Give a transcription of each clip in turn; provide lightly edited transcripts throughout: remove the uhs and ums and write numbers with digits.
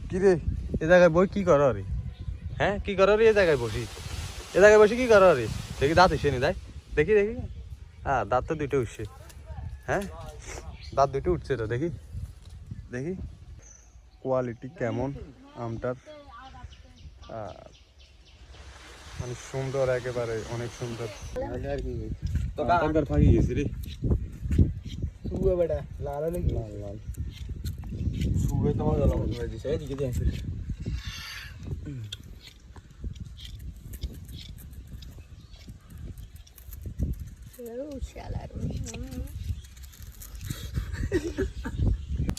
কি রে এ জায়গায় বই কি করো রে? হ্যাঁ কি করো রে? এ জায়গায় বসি কি করো রে? দেখি দাঁত এসে নি দেয়, দেখি দেখি। হ্যাঁ দাঁত তো দুটো উঠছে। হ্যাঁ দাঁত দুটো উঠছে তো, দেখি দেখি কোয়ালিটি কেমন আমটার। মানে সুন্দর, একেবারে অনেক সুন্দর। ফাঁকি গেছি রে, লাল লাল শুয়ে তোমার দিছে এদিকে দিয়ে।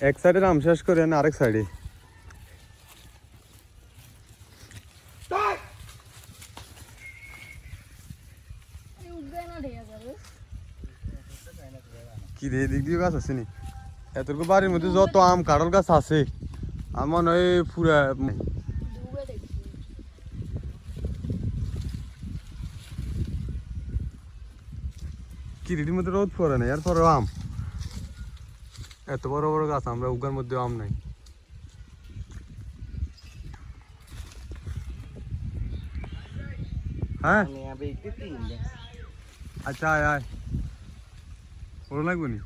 এক সাইডে আম শেষ করে আরেক সাইডে কি রে, দিক দিয়ে গাছ আছে নি? এতটুকু বাড়ির মধ্যে যত আম কাঁঠাল গাছ আছে আমার মনে হয় পুরা কিরিটির মধ্যে রোদ পড়ে না, এরপরে আম এত বড় বড় গাছ, আমরা উগার মধ্যে আম নাই। হ্যাঁ আচ্ছা আয় আয়, ওরা লাগবে নি?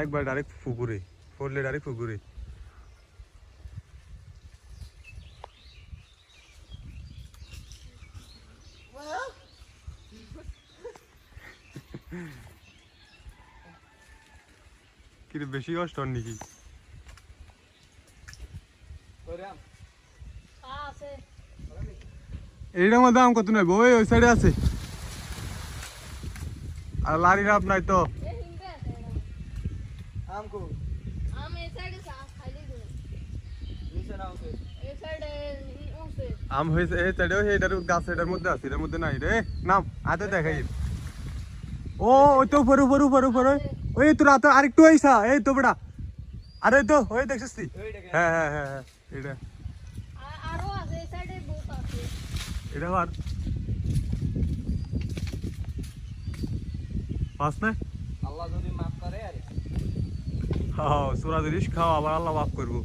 একবার ডাইরেক্ট পুকুরে পড়লে, ডাইরেক্ট পুকুরে। কিন্তু বেশি কষ্ট হন নাকি? এইটার মধ্যে আম কত নেবো? ওই সাইডে আছে, আর লারির আপ নাই তো। আম হয়েছে এই সাইডেও, এইটার গাছ এটার মধ্যে আছে, এটার মধ্যে নাই রে। নাম আতে দেখাই। ও ওই তো উপরে উপরে উপরে উপরে, ওই তোর হাতে আরেকটু আইসা, এই তো বেটা। আরে তো ওই দেখছিস তুই? হ্যাঁ হ্যাঁ হ্যাঁ হ্যাঁ, এটা এটা আর পাস না। আল্লাহ যদি মাফ করে আরে হ্যাঁ সুরা জিনিস খাও, আবার আল্লাহ মাফ করবো।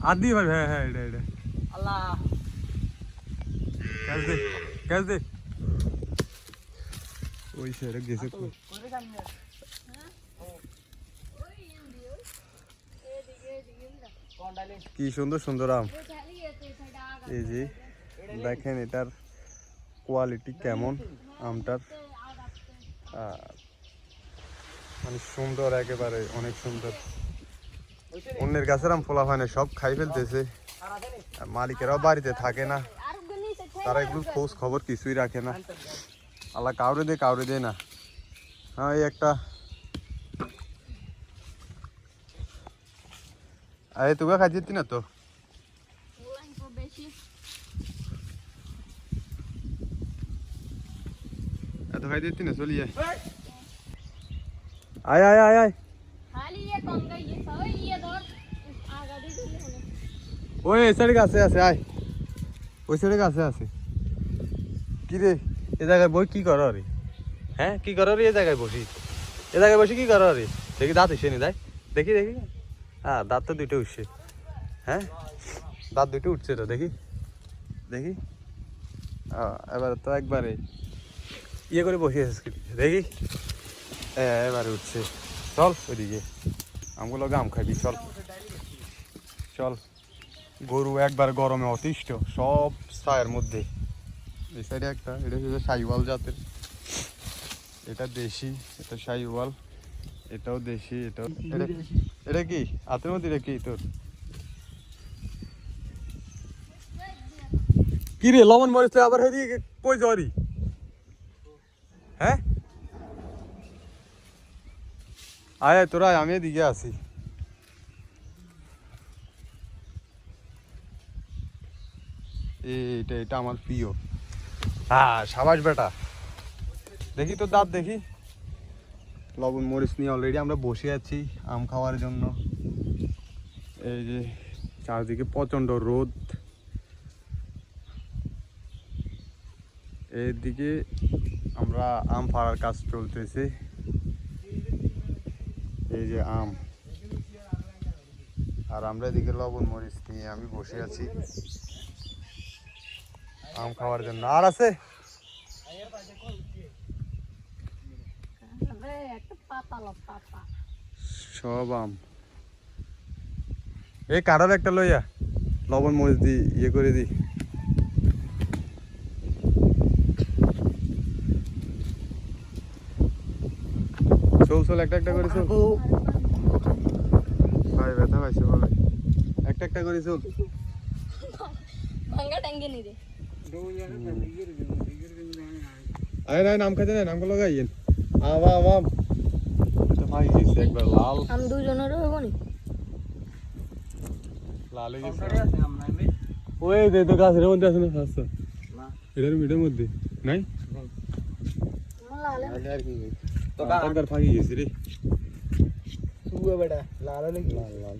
আর দিয়ে ভাই, হ্যাঁ হ্যাঁ এটা এটা আল্লাহ ক্যাশ দে, ক্যাশ দে। ওই সাইডে গেছে করে জানি না কোনডালে কি সুন্দর সুন্দর আম। এই যে দেখেন এটার কোয়ালিটি কেমন আমটার। মানে সুন্দর, একেবারে অনেক সুন্দর। অন্যের গাছের আম ফোলা হয় না, সব খাই ফেলতেছে। মালিকেরাও বাড়িতে থাকে না, তারা এগুলো খোঁজ খবর কিছুই রাখে না। আল্লাহ কাউরে দেয় না। হ্যাঁ এই একটা আরে তুগা খাই যেতি না তো। এত খাই যেতি না, চলি আয় আয় আয় আয় আয়। ওই সাইডে গাছে আছে, আয় ওই সাইডে গাছে আছে। কি রে এ জায়গায় বই কি করো রে? হ্যাঁ কি করো রে? এ জায়গায় বসি কি করো রে? দেখি দাঁত এসে নি দেয়, দেখি দেখি। হ্যাঁ দাঁত তো দুটো উঠছে। হ্যাঁ দাঁত দুটো উঠছে তো, দেখি দেখি। এবার তো একবারে ইয়ে করে বসে আছে, দেখি এবারে উঠছে। চল ওইদিকে, আমগুলো আম খাবি, চল চল। গরু একবার গরমে অতিষ্ঠ, সব ছায়ের মধ্যে। এই সাইডে একটা, এটা হচ্ছে শাহিওয়াল জাতের, এটা দেশি, এটা শাহিওয়াল, এটাও দেশি। এটাও এটা কি হাতের মধ্যে? এটা কি তোর? কি রে লবণ মরিচ আবার হেদিকে কই যাওয়ারি? হ্যাঁ আয় তোরা, আমি এদিকে আছি। এটা এটা আমার প্রিয়। হ্যাঁ সাবাস বেটা, দেখি তো দাঁত দেখি। লবণ মরিচ নিয়ে অলরেডি আমরা বসে আছি আম খাওয়ার জন্য। এই যে চারদিকে প্রচণ্ড রোদ, এইদিকে আমরা আম পাড়ার কাজ চলতেছে। এই যে আম, আর আমরা এদিকে লবণ মরিচ নিয়ে আমি বসে আছি আম খাওয়ার জন্য। আর আছে সব আম, এই কারোর একটা লইয়া লবণ মরিচ দি ইয়ে করে দি। চল চল একটা একটা করে চল, ভাই ব্যথা পাইছে বলে একটা একটা করে চল। ভাঙ্গা টাঙ্গে নি রে আরে নাই নাম খাইতে নাই, নামগুলো গাইয়েন। আম আম আম এটা ভাই গেছে একবার লাল আমি দুজনেরও হবো নি লাল হয়ে গেছে। কন্ডালে আছে আমরা আমি ওই দে তো গাছের মধ্যে আছে না আচ্ছা না এটার মিটার মধ্যে নাই আমার লালে তাহলে আর কি তো তো কার ফাঁকি গেছে রে সুবে বেটা লাল হলে কি লাল লাল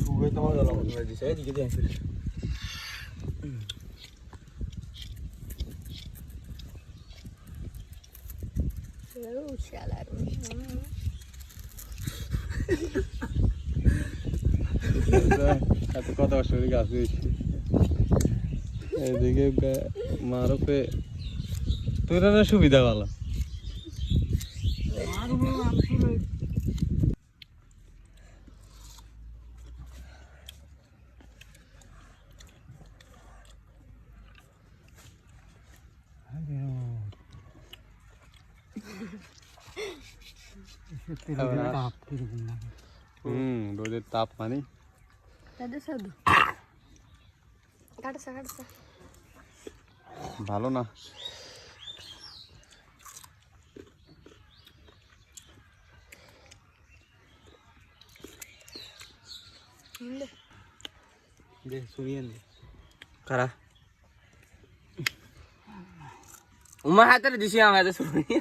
সুবে তোমার গলা মতো দিছে এদিকে দিয়ে আসিস শালার এত কথা আসলে গাছ দিয়েছি এদিকে মারফে তোর না সুবিধা ভালো। রোদের তাপ মানে তাদের সাধু কাটসা কাটসা ভালো না। দে সুরিয়েন দে কারা উমা হাতে দিছি আমার হাতে সুরিয়ে